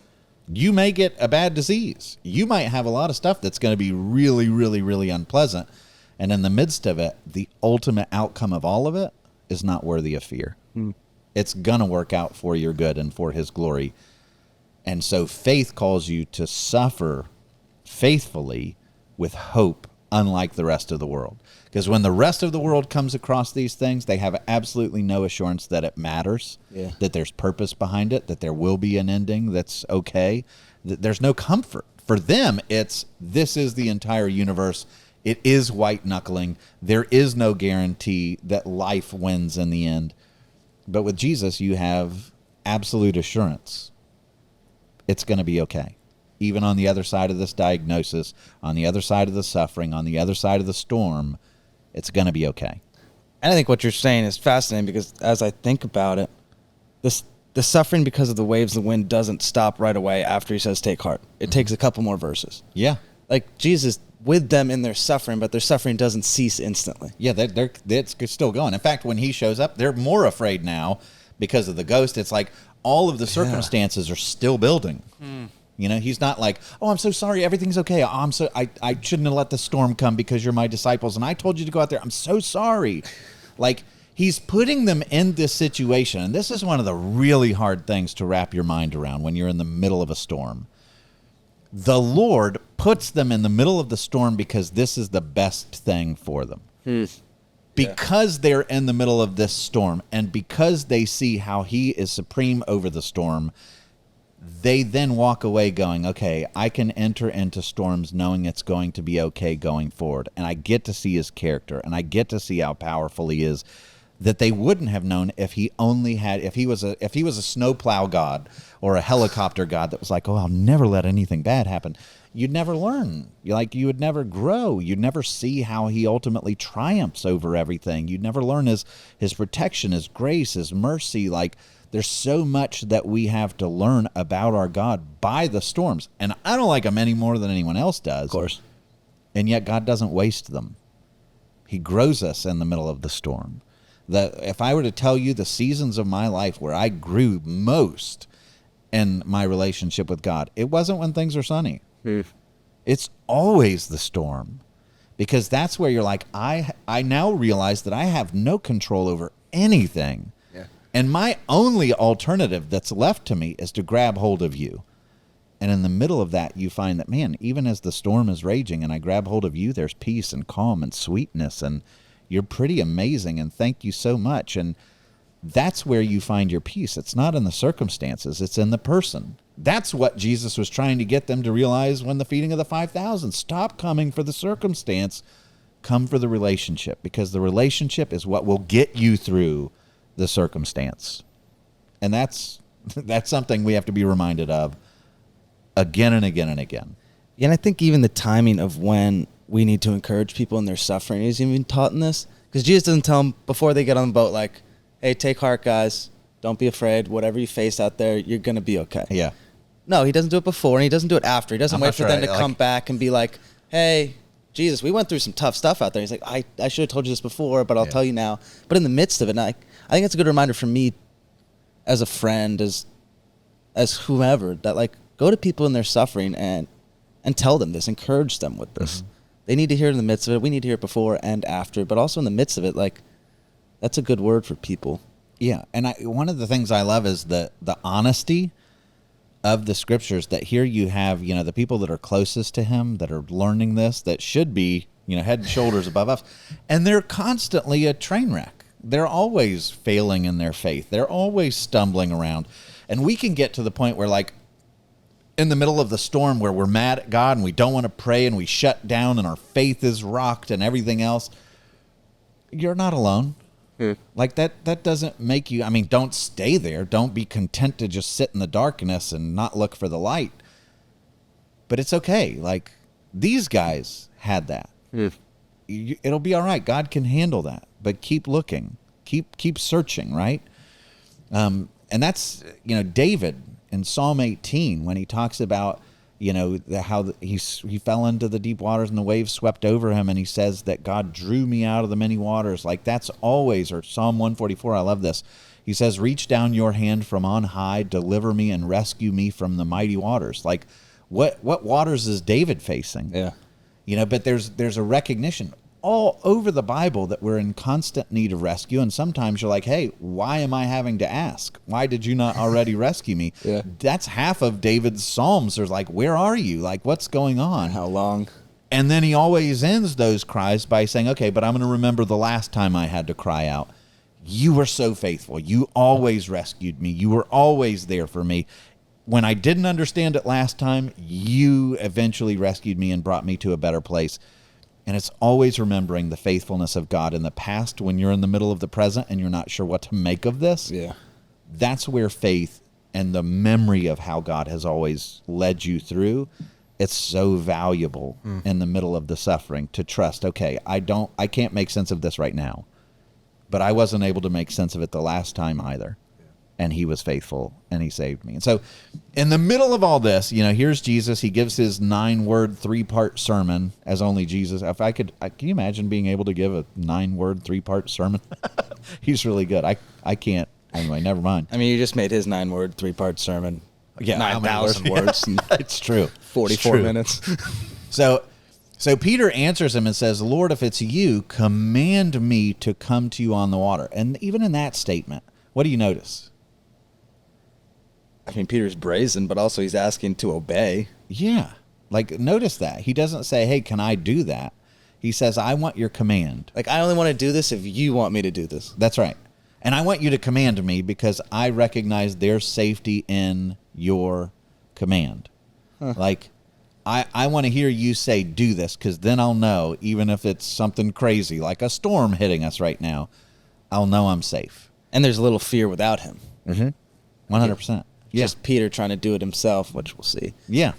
You may get a bad disease. You might have a lot of stuff that's going to be really, really, really unpleasant. And in the midst of it, the ultimate outcome of all of it is not worthy of fear. It's going to work out for your good and for his glory. And so faith calls you to suffer faithfully with hope, unlike the rest of the world. Because when the rest of the world comes across these things, they have absolutely no assurance that it matters, that there's purpose behind it, that there will be an ending that's okay. There's no comfort. For them, this is the entire universe. It is white knuckling. There is no guarantee that life wins in the end. But with Jesus, you have absolute assurance. It's going to be okay. Even on the other side of this diagnosis, on the other side of the suffering, on the other side of the storm, it's going to be okay. And I think what you're saying is fascinating, because as I think about it, the suffering because of the waves of the wind doesn't stop right away after he says, take heart. It takes a couple more verses. Yeah. Like Jesus with them in their suffering, but their suffering doesn't cease instantly. Yeah, it's still going. In fact, when he shows up, they're more afraid now because of the ghost. It's like all of the circumstances are still building. He's not like, oh, I'm so sorry, everything's okay. I shouldn't have let the storm come because you're my disciples, and I told you to go out there. I'm so sorry. Like, he's putting them in this situation, and this is one of the really hard things to wrap your mind around when you're in the middle of a storm. The Lord puts them in the middle of the storm because this is the best thing for them. Because they're in the middle of this storm, and because they see how he is supreme over the storm, they then walk away going, okay, I can enter into storms knowing it's going to be okay going forward. And I get to see his character, and I get to see how powerful he is, that they wouldn't have known if he was a snowplow god or a helicopter god that was like, oh, I'll never let anything bad happen. You'd never learn. You would never grow. You'd never see how he ultimately triumphs over everything. You'd never learn his protection, his grace, his mercy. Like, there's so much that we have to learn about our God by the storms. And I don't like them any more than anyone else does. Of course. And yet God doesn't waste them. He grows us in the middle of the storm. If I were to tell you the seasons of my life where I grew most in my relationship with God, it wasn't when things are sunny. It's always the storm, because that's where you're like, I now realize that I have no control over anything. And my only alternative that's left to me is to grab hold of you. And in the middle of that, you find that, man, even as the storm is raging and I grab hold of you, there's peace and calm and sweetness, and you're pretty amazing, and thank you so much. And that's where you find your peace. It's not in the circumstances, it's in the person. That's what Jesus was trying to get them to realize when the feeding of the 5,000. Stop coming for the circumstance, come for the relationship, because the relationship is what will get you through the circumstance. And that's something we have to be reminded of again and again and again. Yeah, and I think even the timing of when we need to encourage people in their suffering is even taught in this, because Jesus doesn't tell them before they get on the boat, like, hey, take heart, guys, don't be afraid, whatever you face out there, you're gonna be okay. Yeah. No, he doesn't do it before, and he doesn't do it after. He doesn't wait for them to come back and be like, hey, Jesus, we went through some tough stuff out there. He's like, I should have told you this before, but I'll tell you now. But in the midst of it, I think it's a good reminder for me as a friend, as whomever, that, like, go to people in their suffering and tell them this, encourage them with this. Mm-hmm. They need to hear it in the midst of it. We need to hear it before and after, but also in the midst of it, like, that's a good word for people. Yeah, and one of the things I love is the honesty of the scriptures, that here you have, the people that are closest to him, that are learning this, that should be, head and shoulders above us, and they're constantly a train wreck. They're always failing in their faith. They're always stumbling around. And we can get to the point where, like, in the middle of the storm where we're mad at God and we don't want to pray and we shut down and our faith is rocked and everything else, you're not alone. Like, that doesn't make you, I mean, don't stay there. Don't be content to just sit in the darkness and not look for the light. But it's okay. Like, these guys had that. It'll be all right. God can handle that. But keep looking. Keep searching, right? And that's, David in Psalm 18, when he talks about, how he fell into the deep waters and the waves swept over him, and he says that God drew me out of the many waters. Like, that's always, or Psalm 144, I love this. He says, reach down your hand from on high, deliver me and rescue me from the mighty waters. Like, what waters is David facing? Yeah. But there's a recognition all over the Bible that we're in constant need of rescue. And sometimes you're like, hey, why am I having to ask? Why did you not already rescue me? Yeah. That's half of David's Psalms. There's like, where are you? Like, what's going on? How long? And then he always ends those cries by saying, okay, but I'm going to remember the last time I had to cry out. You were so faithful. You always rescued me. You were always there for me. When I didn't understand it last time, you eventually rescued me and brought me to a better place. And it's always remembering the faithfulness of God in the past when you're in the middle of the present and you're not sure what to make of this. Yeah. That's where faith and the memory of how God has always led you through, it's so valuable in the middle of the suffering to trust, okay, I can't make sense of this right now, but I wasn't able to make sense of it the last time either. And he was faithful, and he saved me. And so in the middle of all this, here's Jesus. He gives his 9-word, 3-part sermon, as only Jesus. If I could, can you imagine being able to give a 9-word, 3-part sermon? He's really good. I can't. Anyway, never mind. I mean, you just made his 9-word, 3-part sermon. Yeah, 9,000 words. And it's true. 44 minutes. So Peter answers him and says, Lord, if it's you, command me to come to you on the water. And even in that statement, what do you notice? I mean, Peter's brazen, but also he's asking to obey. Yeah. Like, notice that. He doesn't say, hey, can I do that? He says, I want your command. Like, I only want to do this if you want me to do this. That's right. And I want you to command me because I recognize there's safety in your command. Like, I want to hear you say, do this, because then I'll know, even if it's something crazy, like a storm hitting us right now, I'll know I'm safe. And there's a little fear without him. 100%. Yeah. Just Peter trying to do it himself, which we'll see. Yeah.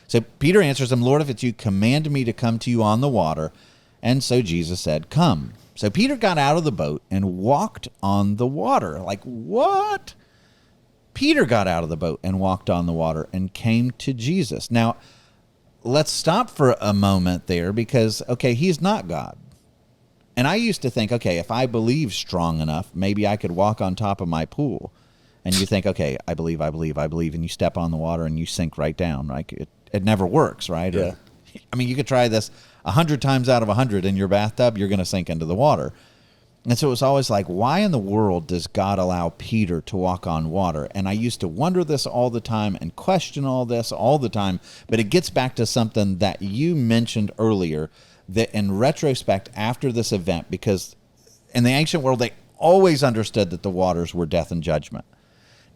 So Peter answers him, Lord, if it's you, command me to come to you on the water. And so Jesus said, come. So Peter got out of the boat and walked on the water. Like, what? Peter got out of the boat and walked on the water and came to Jesus. Now, let's stop for a moment there because, okay, he's not God. And I used to think, okay, if I believe strong enough, maybe I could walk on top of my pool. And you think, okay, I believe, and you step on the water and you sink right down. Like, it never works, right? Yeah. Or, I mean, you could try this 100 times out of 100 in your bathtub, you're going to sink into the water. And so it was always like, why in the world does God allow Peter to walk on water? And I used to wonder this all the time and question all this all the time. But it gets back to something that you mentioned earlier, that in retrospect, after this event, because in the ancient world, they always understood that the waters were death and judgment.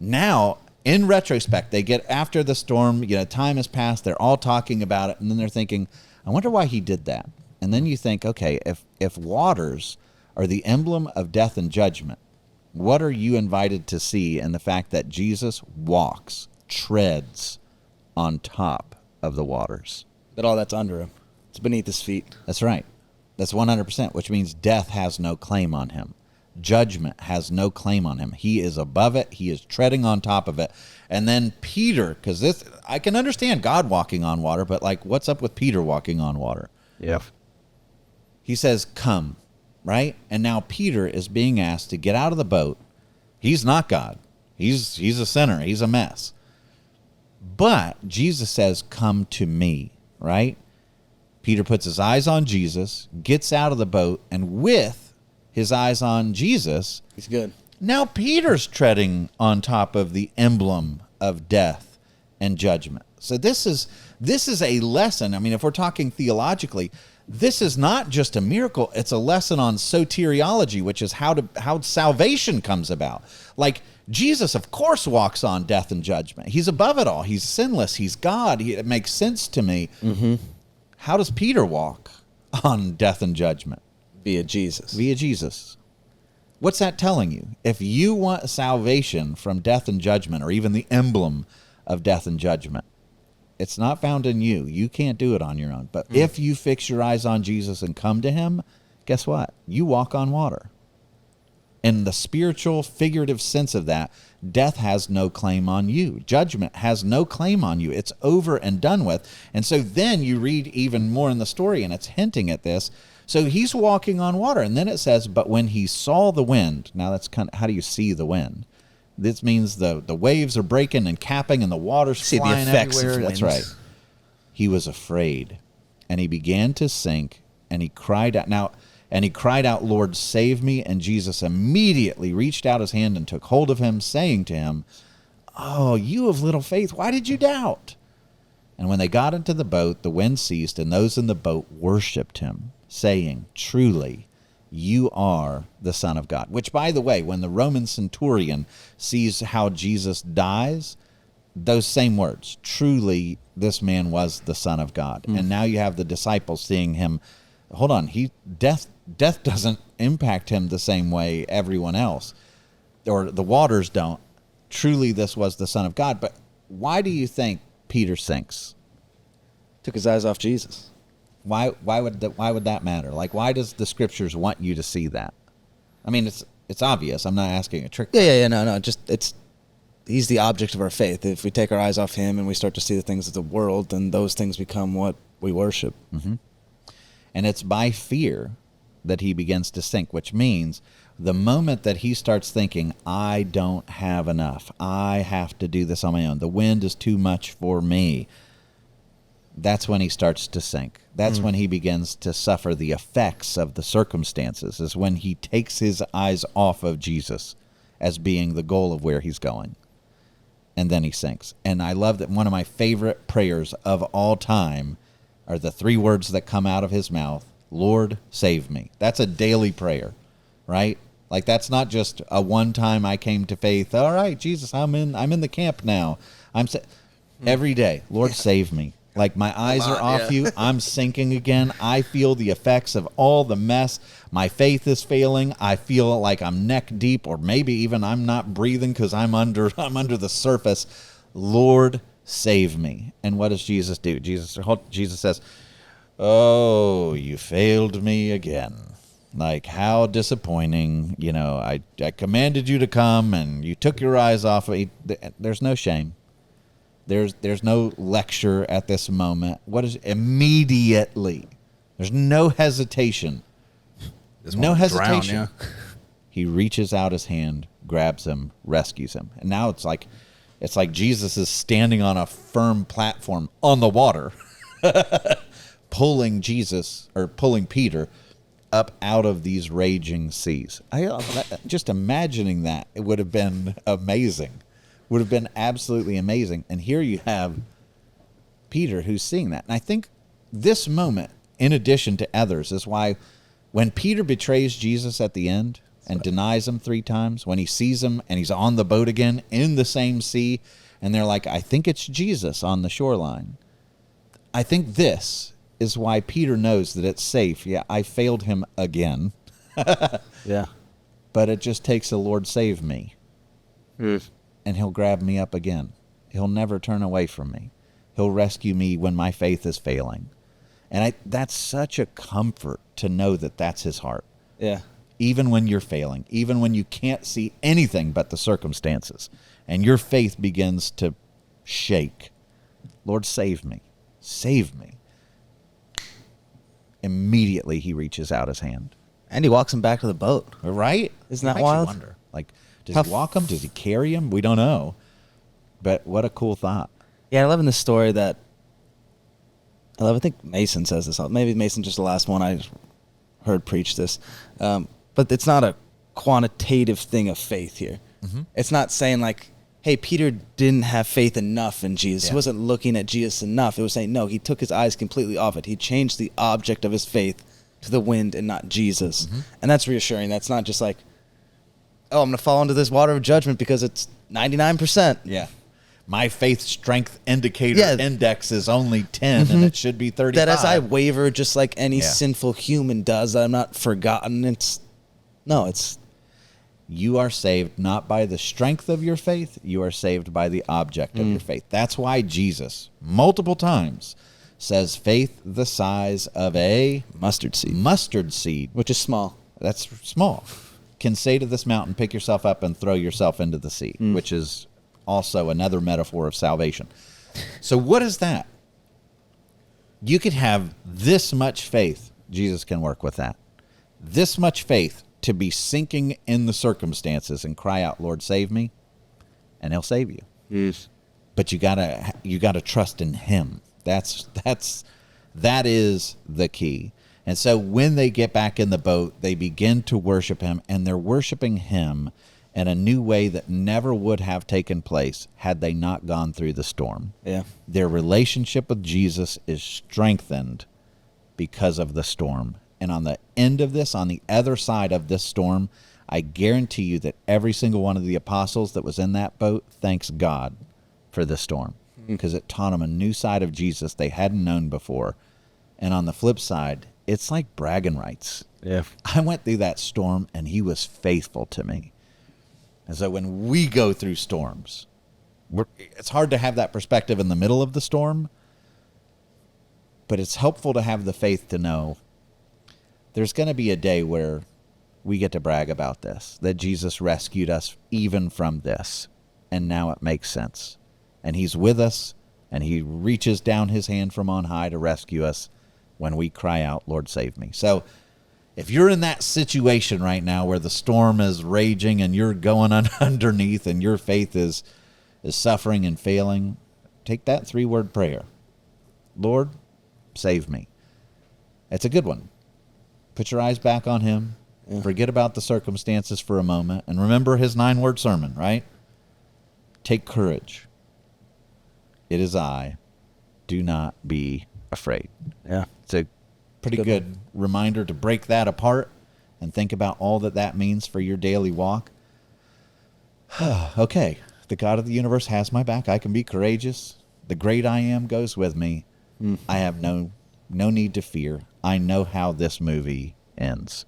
Now, in retrospect, they get after the storm, time has passed, they're all talking about it, and then they're thinking, I wonder why he did that. And then you think, okay, if waters are the emblem of death and judgment, what are you invited to see in the fact that Jesus walks, treads on top of the waters? That all that's under him. It's beneath his feet. That's right. That's 100%, which means death has no claim on him. Judgment has no claim on him. He is above it. He is treading on top of it. And then Peter, because this, I can understand God walking on water, but like, what's up with Peter walking on water? Yeah. He says, come, right? And now Peter is being asked to get out of the boat. He's not God. He's a sinner. He's a mess. But Jesus says, come to me, right? Peter puts his eyes on Jesus, gets out of the boat, and with his eyes on Jesus, He's good. Now Peter's treading on top of the emblem of death and judgment. So this is a lesson. I mean, if we're talking theologically, this is not just a miracle. It's a lesson on soteriology, which is how salvation comes about. Like, Jesus, of course, walks on death and judgment. He's above it all. He's sinless. He's God. It makes sense to me. Mm-hmm. How does Peter walk on death and judgment? Via Jesus. Via Jesus. What's that telling you? If you want salvation from death and judgment, or even the emblem of death and judgment, it's not found in you. You can't do it on your own. But if you fix your eyes on Jesus and come to him, guess what? You walk on water. In the spiritual, figurative sense of that, death has no claim on you. Judgment has no claim on you. It's over and done with. And so then you read even more in the story, and it's hinting at this. So he's walking on water. And then it says, but when he saw the wind, now that's kind of, how do you see the wind? This means the waves are breaking and capping and the water's flying everywhere. That's right. He was afraid, and he began to sink, and he cried out. And he cried out, Lord, save me. And Jesus immediately reached out his hand and took hold of him, saying to him, oh, you of little faith, why did you doubt? And when they got into the boat, the wind ceased, and those in the boat worshipped him, saying, truly, you are the Son of God. Which, by the way, when the Roman centurion sees how Jesus dies, those same words, truly, this man was the Son of God. And now you have the disciples seeing him. Hold on, death doesn't impact him the same way everyone else, or the waters don't. Truly, this was the Son of God. But why do you think Peter sinks? Took his eyes off Jesus. Why would that matter? Like, why does the Scriptures want you to see that? I mean, it's obvious. I'm not asking a trick. Yeah. No. He's the object of our faith. If we take our eyes off him and we start to see the things of the world, then those things become what we worship. Mm-hmm. And it's by fear that he begins to sink, which means the moment that he starts thinking, I don't have enough, I have to do this on my own, the wind is too much for me, that's when he starts to sink. That's when he begins to suffer the effects of the circumstances, is when he takes his eyes off of Jesus as being the goal of where he's going. And then he sinks. And I love that one of my favorite prayers of all time are the three words that come out of his mouth, Lord, save me. That's a daily prayer, right? Like, that's not just a one time I came to faith. All right, Jesus, I'm in the camp now. Every day, Lord, save me. Like, my eyes are off you. I'm sinking again. I feel the effects of all the mess. My faith is failing. I feel like I'm neck deep, or maybe even I'm not breathing because I'm under the surface. Lord, save me. And what does Jesus do? Jesus says, oh, you failed me again. Like, how disappointing. You know, I commanded you to come and you took your eyes off of me. There's no shame. There's no lecture at this moment. What is immediately? There's no hesitation. No hesitation. Drown, yeah. He reaches out his hand, grabs him, rescues him. And now it's like Jesus is standing on a firm platform on the water, pulling Peter up out of these raging seas. Just imagining that, it would have been amazing. Would have been absolutely amazing. And here you have Peter who's seeing that. And I think this moment, in addition to others, is why when Peter betrays Jesus at the end and denies him 3 times, when he sees him and he's on the boat again in the same sea, and they're like, I think it's Jesus on the shoreline. I think this is why Peter knows that it's safe. Yeah, I failed him again. Yeah. But it just takes the Lord save me. And he'll grab me up again. He'll never turn away from me. He'll rescue me when my faith is failing. And that's such a comfort to know that that's his heart. Yeah. Even when you're failing, even when you can't see anything but the circumstances, and your faith begins to shake. Lord, save me. Save me. Immediately he reaches out his hand. And he walks him back to the boat. Right? Isn't that Makes you wild? wonder. Like, does he walk him? Does he carry him? We don't know. But what a cool thought. Yeah, I love in the story that I think Mason says this. Maybe Mason's just the last one I heard preach this. But it's not a quantitative thing of faith here. Mm-hmm. It's not saying like, hey, Peter didn't have faith enough in Jesus. Yeah. He wasn't looking at Jesus enough. It was saying, no, he took his eyes completely off it. He changed the object of his faith to the wind and not Jesus. Mm-hmm. And that's reassuring. That's not just like, oh, I'm going to fall into this water of judgment because it's 99%. Yeah. My faith strength indicator Yeah. index is only 10 and it should be 35. That as I waver, just like any Yeah. sinful human does, I'm not forgotten. It's You are saved not by the strength of your faith, you are saved by the object of your faith. That's why Jesus, multiple times, says faith the size of a mustard seed, mustard seed. which is small. That's small. Can say to this mountain, pick yourself up and throw yourself into the sea, which is also another metaphor of salvation. So what is that? You could have this much faith. Jesus can work with that. This much faith to be sinking in the circumstances and cry out, Lord, save me, and he'll save you. Yes. But you gotta trust in him. That is the key. And so when they get back in the boat, they begin to worship him, and they're worshiping him in a new way that never would have taken place had they not gone through the storm. Yeah. Their relationship with Jesus is strengthened because of the storm. And on the end of this, on the other side of this storm, I guarantee you that every single one of the apostles that was in that boat thanks God for the storm, because it taught them a new side of Jesus they hadn't known before. And on the flip side, it's like bragging rights. Yeah. I went through that storm and he was faithful to me. And so when we go through storms, it's hard to have that perspective in the middle of the storm, but it's helpful to have the faith to know there's going to be a day where we get to brag about this, that Jesus rescued us even from this, and now it makes sense. And he's with us, and he reaches down his hand from on high to rescue us when we cry out, Lord, save me. So if you're in that situation right now where the storm is raging and you're going underneath and your faith is suffering and failing, take that 3-word prayer. Lord, save me. It's a good one. Put your eyes back on him. Yeah. Forget about the circumstances for a moment. And remember his 9-word sermon, right? Take courage. It is I. Do not be afraid. Yeah. It's a pretty good reminder to break that apart and think about all that means for your daily walk. Okay. The God of the universe has my back. I can be courageous. The great I am goes with me. I have no need to fear. I know how this movie ends.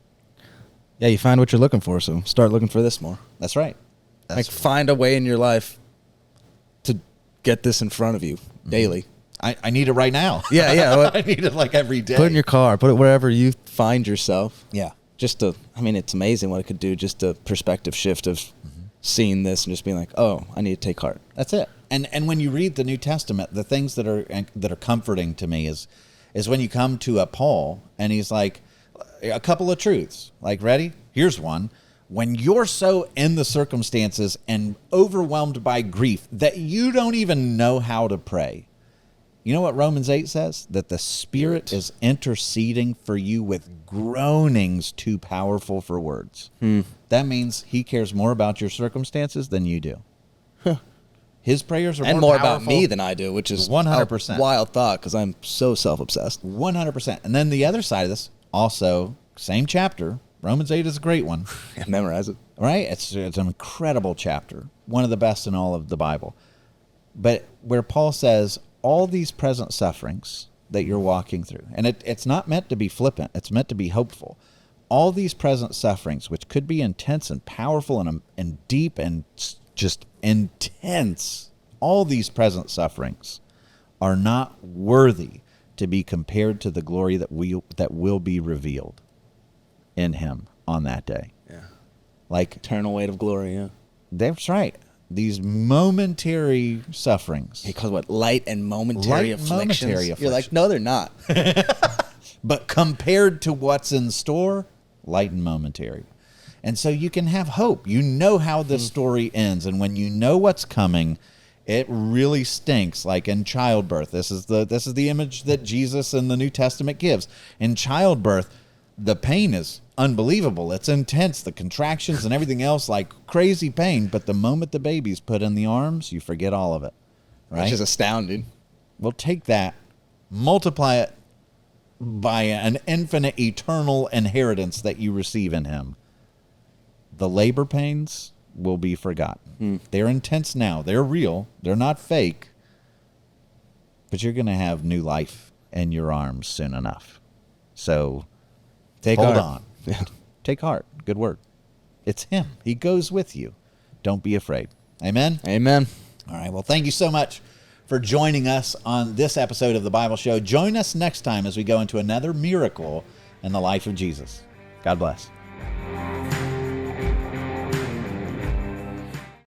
Yeah, you find what you're looking for, so start looking for this more. That's right. Find a way in your life to get this in front of you daily. I need it right now. Yeah, yeah. I need it like every day. Put it in your car. Put it wherever you find yourself. Yeah. It's amazing what it could do, just a perspective shift of seeing this and just being like, oh, I need to take heart. That's it. And when you read the New Testament, the things that are comforting to me is when you come to a Paul and he's like, a couple of truths. Like, ready? Here's one. When you're so in the circumstances and overwhelmed by grief that you don't even know how to pray, you know what Romans 8 says? That the Spirit is interceding for you with groanings too powerful for words. That means he cares more about your circumstances than you do. His prayers are more powerful. about me than I do, which is 100%. a wild thought because I'm so self-obsessed. 100%. And then the other side of this, also, same chapter, Romans 8 is a great one. Memorize it. Right? It's an incredible chapter. One of the best in all of the Bible. But where Paul says, all these present sufferings that you're walking through, and it's not meant to be flippant, it's meant to be hopeful. All these present sufferings, which could be intense and powerful and deep and just intense, all these present sufferings are not worthy to be compared to the glory that will be revealed in him on that day. Yeah. Like eternal weight of glory, yeah. That's right. These momentary sufferings. He calls what? Light and momentary afflictions. You're like, no, they're not. But compared to what's in store, light and momentary. And so you can have hope. You know how this story ends. And when you know what's coming, it really stinks. Like in childbirth. This is the image that Jesus in the New Testament gives. In childbirth, the pain is unbelievable. It's intense. The contractions and everything else, like crazy pain. But the moment the baby's put in the arms, you forget all of it. Right? Which is astounding. Well, take that, multiply it by an infinite, eternal inheritance that you receive in him. the labor pains will be forgotten. They're intense now. They're real. They're not fake. But you're going to have new life in your arms soon enough. So hold on. Yeah. Take heart. Good word. It's him. He goes with you. Don't be afraid. Amen? Amen. All right. Well, thank you so much for joining us on this episode of the Bible Show. Join us next time as we go into another miracle in the life of Jesus. God bless.